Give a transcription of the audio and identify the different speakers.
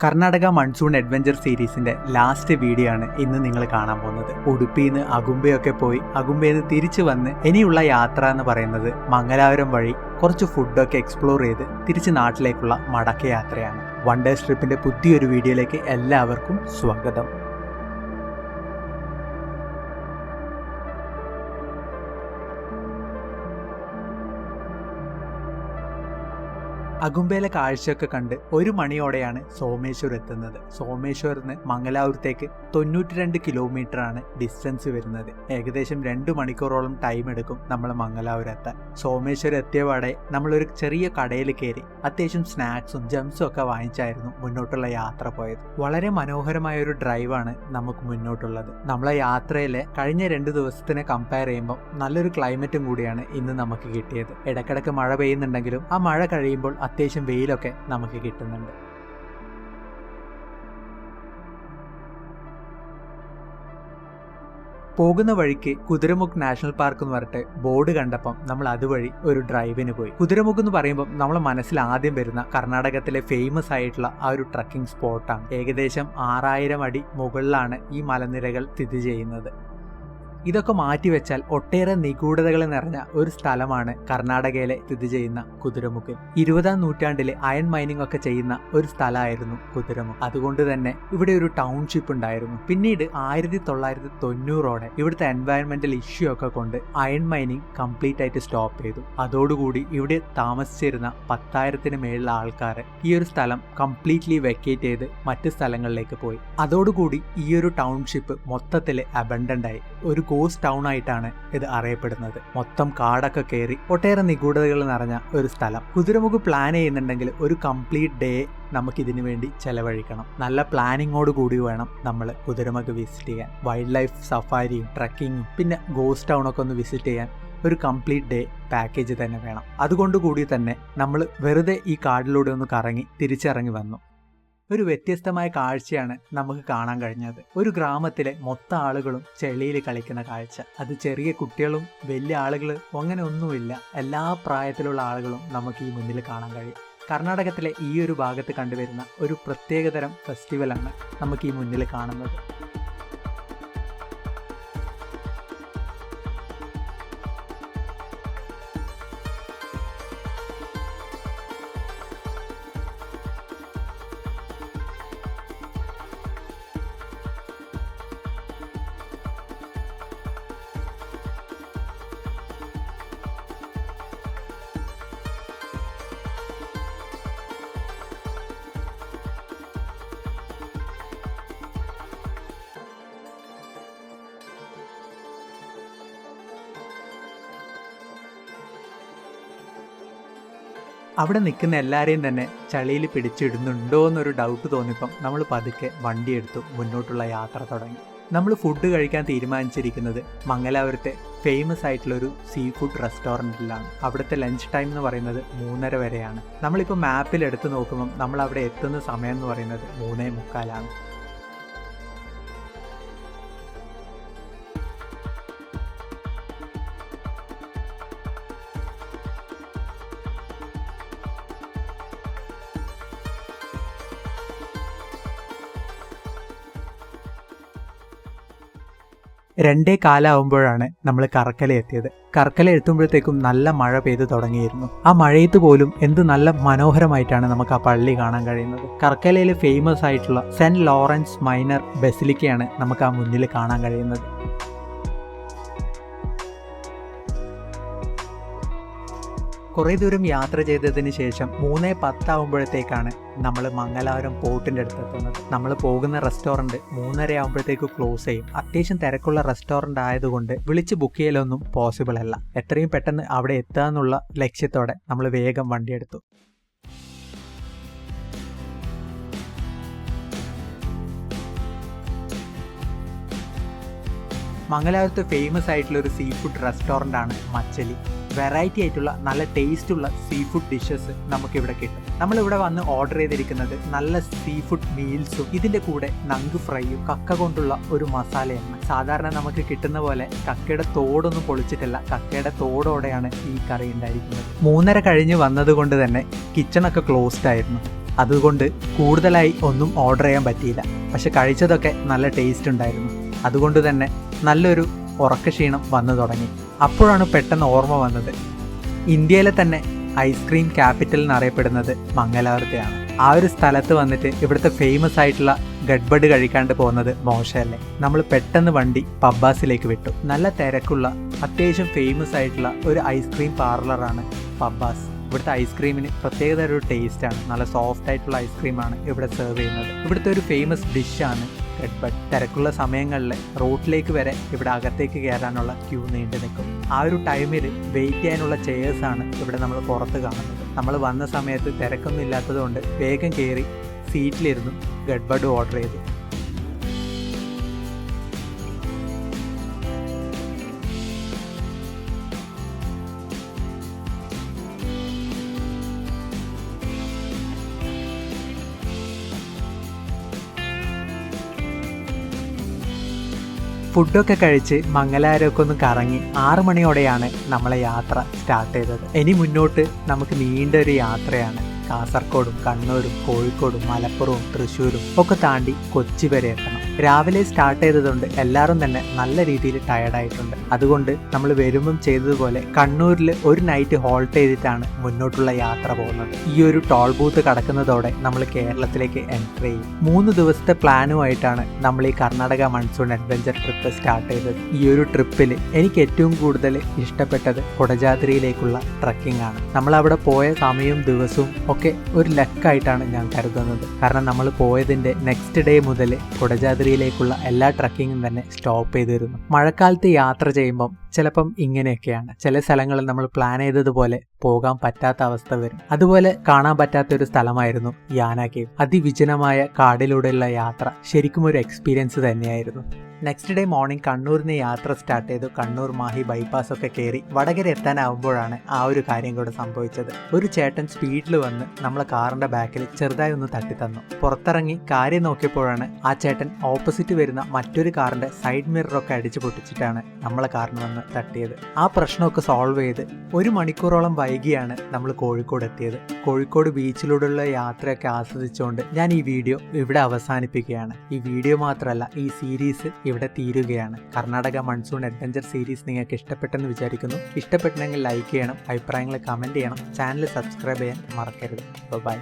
Speaker 1: Karnataka monsoon adventure സീരീസിന്റെ last video ആണ് ഇന്ന് നിങ്ങൾ കാണാൻ പോകുന്നത്. ഉടുപ്പിന്ന് അഗുംബയൊക്കെ പോയി അഗുംബയിൽ തിരിച്ചു വന്ന് ഇനിയുള്ള യാത്ര എന്ന് പറയുന്നത് മംഗലാപുരം വഴി കുറച്ച് ഫുഡൊക്കെ എക്സ്പ്ലോർ ചെയ്ത് തിരിച്ച് നാട്ടിലേക്കുള്ള മടക്കയാത്രയാണ്. വൺ ഡേ ട്രിപ്പിന്റെ പുതിയൊരു വീഡിയോയിലേക്ക് എല്ലാവർക്കും സ്വാഗതം. അഗുംബയിലെ കാഴ്ചയൊക്കെ കണ്ട് 1 മണിയോടെയാണ് സോമേശ്വർ എത്തുന്നത്. സോമേശ്വറിന് മംഗലാപുരത്തേക്ക് 92 കിലോമീറ്റർ ആണ് ഡിസ്റ്റൻസ് വരുന്നത്. ഏകദേശം 2 മണിക്കൂറോളം ടൈം എടുക്കും നമ്മൾ മംഗലാപുരം എത്താൻ. സോമേശ്വർ എത്തിയപാടെ നമ്മളൊരു ചെറിയ കടയിൽ കയറി അത്യാവശ്യം സ്നാക്സും ജംസും ഒക്കെ വാങ്ങിച്ചായിരുന്നു മുന്നോട്ടുള്ള യാത്ര പോയത്. വളരെ മനോഹരമായ ഒരു ഡ്രൈവാണ് നമുക്ക് മുന്നോട്ടുള്ളത്. നമ്മളെ യാത്രയിലെ കഴിഞ്ഞ 2 ദിവസത്തിനെ കമ്പയർ ചെയ്യുമ്പോൾ നല്ലൊരു ക്ലൈമറ്റും കൂടിയാണ് ഇന്ന് നമുക്ക് കിട്ടിയത്. ഇടക്കിടക്ക് മഴ പെയ്യുന്നുണ്ടെങ്കിലും ആ മഴ കഴിയുമ്പോൾ അത്യാവശ്യം വെയിലൊക്കെ നമുക്ക് കിട്ടുന്നുണ്ട്. പോകുന്ന വഴിക്ക് കുതിരമുഖ് നാഷണൽ പാർക്ക് എന്ന് പറഞ്ഞിട്ട് ബോർഡ് കണ്ടപ്പം നമ്മൾ അതുവഴി ഒരു ഡ്രൈവിന് പോയി. കുതിരമുഖ് എന്ന് പറയുമ്പോൾ നമ്മളെ മനസ്സിൽ ആദ്യം വരുന്ന കർണാടകത്തിലെ ഫേമസ് ആയിട്ടുള്ള ആ ഒരു ട്രക്കിംഗ് സ്പോട്ടാണ്. ഏകദേശം 6000 അടി മുകളിലാണ് ഈ മലനിരകൾ സ്ഥിതി ചെയ്യുന്നത്. ഇതൊക്കെ മാറ്റിവെച്ചാൽ ഒട്ടേറെ നിഗൂഢതകൾ നിറഞ്ഞ ഒരു സ്ഥലമാണ് കർണാടകയിലെ സ്ഥിതി ചെയ്യുന്ന കുതിരമുഖ്. 20ാം നൂറ്റാണ്ടിലെ അയൺ മൈനിങ് ഒക്കെ ചെയ്യുന്ന ഒരു സ്ഥലമായിരുന്നു കുതിരമുഖ്. അതുകൊണ്ട് തന്നെ ഇവിടെ ഒരു ടൗൺഷിപ്പ് ഉണ്ടായിരുന്നു. പിന്നീട് 1990ഓടെ ഇവിടുത്തെ എൻവയറമെന്റൽ ഇഷ്യൂ ഒക്കെ കൊണ്ട് അയൺ മൈനിങ് കംപ്ലീറ്റ് ആയിട്ട് സ്റ്റോപ്പ് ചെയ്തു. അതോടുകൂടി ഇവിടെ താമസിച്ചിരുന്ന 10,000-ന് മേലുള്ള ആൾക്കാർ ഈ ഒരു സ്ഥലം കംപ്ലീറ്റ്ലി വെക്കേറ്റ് ചെയ്ത് മറ്റ് സ്ഥലങ്ങളിലേക്ക് പോയി. അതോടുകൂടി ഈ ഒരു ടൗൺഷിപ്പ് മൊത്തത്തിൽ അബൻഡന്റ് ആയി. ഒരു ഗോസ്റ്റ് ടൗൺ ആയിട്ടാണ് ഇത് അറിയപ്പെടുന്നത്. മൊത്തം കാടൊക്കെ കയറി ഒട്ടേറെ നിഗൂഢതകൾ നിറഞ്ഞ ഒരു സ്ഥലം. കുതിരമുഖ് പ്ലാൻ ചെയ്യുന്നുണ്ടെങ്കിൽ ഒരു കംപ്ലീറ്റ് ഡേ നമുക്ക് ഇതിനു വേണ്ടി ചെലവഴിക്കണം. നല്ല പ്ലാനിങ്ങോട് കൂടി വേണം നമ്മൾ കുതിരമുഖ് വിസിറ്റ് ചെയ്യാൻ. വൈൽഡ് ലൈഫ് സഫാരിയും ട്രക്കിങ്ങും പിന്നെ ഗോസ്റ്റ് ടൗൺ ഒക്കെ ഒന്ന് വിസിറ്റ് ചെയ്യാൻ ഒരു കംപ്ലീറ്റ് ഡേ പാക്കേജ് തന്നെ വേണം. അതുകൊണ്ട് കൂടി തന്നെ നമ്മൾ വെറുതെ ഈ കാടിലൂടെ ഒന്ന് കറങ്ങി തിരിച്ചിറങ്ങി വന്നു. ഒരു വ്യത്യസ്തമായ കാഴ്ചയാണ് നമുക്ക് കാണാൻ കഴിഞ്ഞത്. ഒരു ഗ്രാമത്തിലെ മൊത്തം ആളുകളും ചെളിയിൽ കളിക്കുന്ന കാഴ്ച. അത് ചെറിയ കുട്ടികളും വലിയ ആളുകൾ അങ്ങനെ ഒന്നുമില്ല, എല്ലാ പ്രായത്തിലുള്ള ആളുകളും നമുക്ക് ഈ മുന്നിൽ കാണാൻ കഴിയും. കർണാടകത്തിലെ ഈ ഒരു ഭാഗത്ത് കണ്ടുവരുന്ന ഒരു പ്രത്യേകതരം ഫെസ്റ്റിവലാണ് നമുക്ക് ഈ മുന്നിൽ കാണുന്നത്. അവിടെ നിൽക്കുന്ന എല്ലാവരെയും തന്നെ ചളിയിൽ പിടിച്ചിടുന്നുണ്ടോ എന്നൊരു ഡൗട്ട് തോന്നിയപ്പം നമ്മൾ പതുക്കെ വണ്ടിയെടുത്തു മുന്നോട്ടുള്ള യാത്ര തുടങ്ങി. നമ്മൾ ഫുഡ് കഴിക്കാൻ തീരുമാനിച്ചിരിക്കുന്നത് മംഗലാപുരത്തെ ഫേമസ് ആയിട്ടുള്ളൊരു സീ ഫുഡ് റെസ്റ്റോറൻറ്റിലാണ്. അവിടുത്തെ ലഞ്ച് ടൈം എന്ന് പറയുന്നത് 3:30 വരെയാണ്. നമ്മളിപ്പോൾ മാപ്പിൽ എടുത്ത് നോക്കുമ്പം നമ്മൾ അവിടെ എത്തുന്ന സമയം എന്ന് പറയുന്നത് 3:45. രണ്ടേ കാലാവുമ്പോഴാണ് നമ്മൾ കർക്കല എത്തിയത്. കർക്കല എത്തുമ്പോഴത്തേക്കും നല്ല മഴ പെയ്തു തുടങ്ങിയിരുന്നു. ആ മഴയത്ത് പോലും എന്ത് നല്ല മനോഹരമായിട്ടാണ് നമുക്ക് ആ പള്ളി കാണാൻ കഴിയുന്നത്. കർക്കലയിലെ ഫേമസ് ആയിട്ടുള്ള സെന്റ് ലോറൻസ് മൈനർ ബസിലിക്കയാണ് നമുക്ക് ആ മുന്നിൽ കാണാൻ കഴിയുന്നത്. കുറേ ദൂരം യാത്ര ചെയ്തതിന് ശേഷം 3:10 ആകുമ്പോഴത്തേക്കാണ് നമ്മൾ മംഗലാപുരം പോർട്ടിൻ്റെ അടുത്ത് എത്തുന്നത്. നമ്മൾ പോകുന്ന റെസ്റ്റോറൻറ്റ് 3:30 ആകുമ്പോഴത്തേക്ക് ക്ലോസ് ചെയ്യും. അത്യാവശ്യം തിരക്കുള്ള റെസ്റ്റോറൻറ്റ് ആയതുകൊണ്ട് വിളിച്ച് ബുക്ക് ചെയ്യലൊന്നും പോസിബിൾ അല്ല. എത്രയും പെട്ടെന്ന് അവിടെ എത്തുക എന്നുള്ള ലക്ഷ്യത്തോടെ നമ്മൾ വേഗം വണ്ടിയെടുത്തു. മംഗലാപുരത്ത് ഫേമസ് ആയിട്ടുള്ള ഒരു സീ ഫുഡ് റെസ്റ്റോറൻ്റ് ആണ് മച്ചലി. വെറൈറ്റി ആയിട്ടുള്ള നല്ല ടേസ്റ്റുള്ള സീ ഫുഡ് ഡിഷസ് നമുക്കിവിടെ കിട്ടും. നമ്മളിവിടെ വന്ന് ഓർഡർ ചെയ്തിരിക്കുന്നത് നല്ല സീ ഫുഡ് മീൽസും ഇതിൻ്റെ കൂടെ നങ്ക് ഫ്രൈയും കക്ക കൊണ്ടുള്ള ഒരു മസാലയാണ്. സാധാരണ നമുക്ക് കിട്ടുന്ന പോലെ കക്കയുടെ തോടൊന്നും പൊളിച്ചിട്ടില്ല, കക്കയുടെ തോടോടെയാണ് ഈ കറി ഉണ്ടായിരിക്കുന്നത്. 3:30 കഴിഞ്ഞ് വന്നതുകൊണ്ട് തന്നെ കിച്ചണൊക്കെ ക്ലോസ്ഡ് ആയിരുന്നു. അതുകൊണ്ട് കൂടുതലായി ഒന്നും ഓർഡർ ചെയ്യാൻ പറ്റിയില്ല. പക്ഷെ കഴിച്ചതൊക്കെ നല്ല ടേസ്റ്റ് ഉണ്ടായിരുന്നു. അതുകൊണ്ട് തന്നെ നല്ലൊരു ഉറക്കക്ഷീണം വന്നു തുടങ്ങി. അപ്പോഴാണ് പെട്ടെന്ന് ഓർമ്മ വന്നത്, ഇന്ത്യയിലെ തന്നെ ഐസ്ക്രീം ക്യാപിറ്റൽ എന്നറിയപ്പെടുന്നത് മംഗലാപുരത്തെയാണ്. ആ ഒരു സ്ഥലത്ത് വന്നിട്ട് ഇവിടുത്തെ ഫേമസ് ആയിട്ടുള്ള ഗഡ്ബഡ് കഴിക്കാണ്ട് പോകുന്നത് മോശമല്ലേ? നമ്മൾ പെട്ടെന്ന് വണ്ടി പബ്ബാസിലേക്ക് വിട്ടു. നല്ല തിരക്കുള്ള അത്യാവശ്യം ഫേമസ് ആയിട്ടുള്ള ഒരു ഐസ്ക്രീം പാർലറാണ് പബ്ബാസ്. ഇവിടുത്തെ ഐസ്ക്രീമിന് പ്രത്യേകത ഒരു ടേസ്റ്റാണ്. നല്ല സോഫ്റ്റ് ആയിട്ടുള്ള ഐസ്ക്രീമാണ് ഇവിടെ സെർവ് ചെയ്യുന്നത്. ഇവിടുത്തെ ഒരു ഫേമസ് ഡിഷാണ് ഗഡ്ബഡ്. തിരക്കുള്ള സമയങ്ങളിൽ റോട്ടിലേക്ക് വരെ ഇവിടെ അകത്തേക്ക് കയറാനുള്ള ക്യൂ നീണ്ടു നിൽക്കും. ആ ഒരു ടൈമിൽ വെയിറ്റ് ചെയ്യാനുള്ള ചെയേഴ്സാണ് ഇവിടെ നമ്മൾ പുറത്ത് കാണുന്നത്. നമ്മൾ വന്ന സമയത്ത് തിരക്കൊന്നും ഇല്ലാത്തതുകൊണ്ട് വേഗം കയറി സീറ്റിലിരുന്നു ഗഡ്ബഡ് ഓർഡർ ചെയ്തു. ഫുഡൊക്കെ കഴിച്ച് മംഗലാപുരമൊക്കെ ഒന്ന് കറങ്ങി 6 മണിയോടെയാണ് നമ്മളെ യാത്ര സ്റ്റാർട്ട് ചെയ്തത്. ഇനി മുന്നോട്ട് നമുക്ക് നീണ്ടൊരു യാത്രയാണ്. കാസർഗോഡും കണ്ണൂരും കോഴിക്കോടും മലപ്പുറവും തൃശ്ശൂരും ഒക്കെ താണ്ടി കൊച്ചി വരെ എത്തണം. രാവിലെ സ്റ്റാർട്ട് ചെയ്തതുകൊണ്ട് എല്ലാവരും തന്നെ നല്ല രീതിയിൽ ടയർഡായിട്ടുണ്ട്. അതുകൊണ്ട് നമ്മൾ വരുമ്പം ചെയ്തതുപോലെ കണ്ണൂരിൽ ഒരു നൈറ്റ് ഹോൾട്ട് ചെയ്തിട്ടാണ് മുന്നോട്ടുള്ള യാത്ര പോകുന്നത്. ഈ ഒരു ടോൾ ബൂത്ത് കടക്കുന്നതോടെ നമ്മൾ കേരളത്തിലേക്ക് എൻറ്റർ ചെയ്യും. 3 ദിവസത്തെ പ്ലാനുമായിട്ടാണ് നമ്മൾ ഈ Karnataka monsoon adventure trip start ചെയ്തത്. ഈ ഒരു ട്രിപ്പിൽ എനിക്ക് ഏറ്റവും കൂടുതൽ ഇഷ്ടപ്പെട്ടത് കൊടജാദ്രിയിലേക്കുള്ള ട്രക്കിംഗ് ആണ്. നമ്മൾ അവിടെ പോയ സമയവും ദിവസവും ഒക്കെ ഒരു ലക്കായിട്ടാണ് ഞാൻ കരുതുന്നത്. കാരണം നമ്മൾ പോയതിൻ്റെ നെക്സ്റ്റ് ഡേ മുതൽ കൊടജാദ്രിയിലേക്കുള്ള എല്ലാ ട്രക്കിങ്ങും തന്നെ സ്റ്റോപ്പ് ചെയ്തിരുന്നു. മഴക്കാലത്ത് യാത്ര ചെയ്യുമ്പം ചിലപ്പം ഇങ്ങനെയൊക്കെയാണ്. ചില സ്ഥലങ്ങളിൽ നമ്മൾ പ്ലാൻ ചെയ്തതുപോലെ പോകാൻ പറ്റാത്ത അവസ്ഥ വരും. അതുപോലെ കാണാൻ പറ്റാത്തൊരു സ്ഥലമായിരുന്നു യാന കേവ്. അതിവിജനമായ കാടിലൂടെയുള്ള യാത്ര ശരിക്കും ഒരു എക്സ്പീരിയൻസ് തന്നെയായിരുന്നു. നെക്സ്റ്റ് ഡേ മോർണിംഗ് കണ്ണൂരിൽ നിന്ന് യാത്ര സ്റ്റാർട്ട് ചെയ്തു. കണ്ണൂർ മാഹി ബൈപ്പാസ് ഒക്കെ കയറി വടകര എത്താനാവുമ്പോഴാണ് ആ ഒരു കാര്യം കൂടെ സംഭവിച്ചത്. ഒരു ചേട്ടൻ സ്പീഡിൽ വന്ന് നമ്മളെ കാറിന്റെ ബാക്കിൽ ചെറുതായി ഒന്ന് തട്ടിത്തന്നു. പുറത്തിറങ്ങി കാര്യം നോക്കിയപ്പോഴാണ് ആ ചേട്ടൻ ഓപ്പോസിറ്റ് വരുന്ന മറ്റൊരു കാറിന്റെ സൈഡ് മിററൊക്കെ അടിച്ചു പൊട്ടിച്ചിട്ടാണ് നമ്മളെ കാറിന് വന്ന് തട്ടിയത്. ആ പ്രശ്നമൊക്കെ സോൾവ് ചെയ്ത് 1 മണിക്കൂറോളം വൈകിയാണ് നമ്മൾ കോഴിക്കോട് എത്തിയത്. കോഴിക്കോട് ബീച്ചിലൂടെയുള്ള യാത്രയൊക്കെ ആസ്വദിച്ചുകൊണ്ട് ഞാൻ ഈ വീഡിയോ ഇവിടെ അവസാനിപ്പിക്കുകയാണ്. ഈ വീഡിയോ മാത്രമല്ല, ഈ സീരീസ് ഇവിടെ തീരുകയാണ്. കർണാടക മൺസൂൺ അഡ്വഞ്ചർ സീരീസ് നിങ്ങൾക്ക് ഇഷ്ടപ്പെട്ടെന്ന് വിചാരിക്കുന്നു. ഇഷ്ടപ്പെട്ടെങ്കിൽ ലൈക്ക് ചെയ്യണം, അഭിപ്രായങ്ങൾ കമൻറ്റ് ചെയ്യണം, ചാനൽ സബ്സ്ക്രൈബ് ചെയ്യാൻ മറക്കരുത്. ബൈ.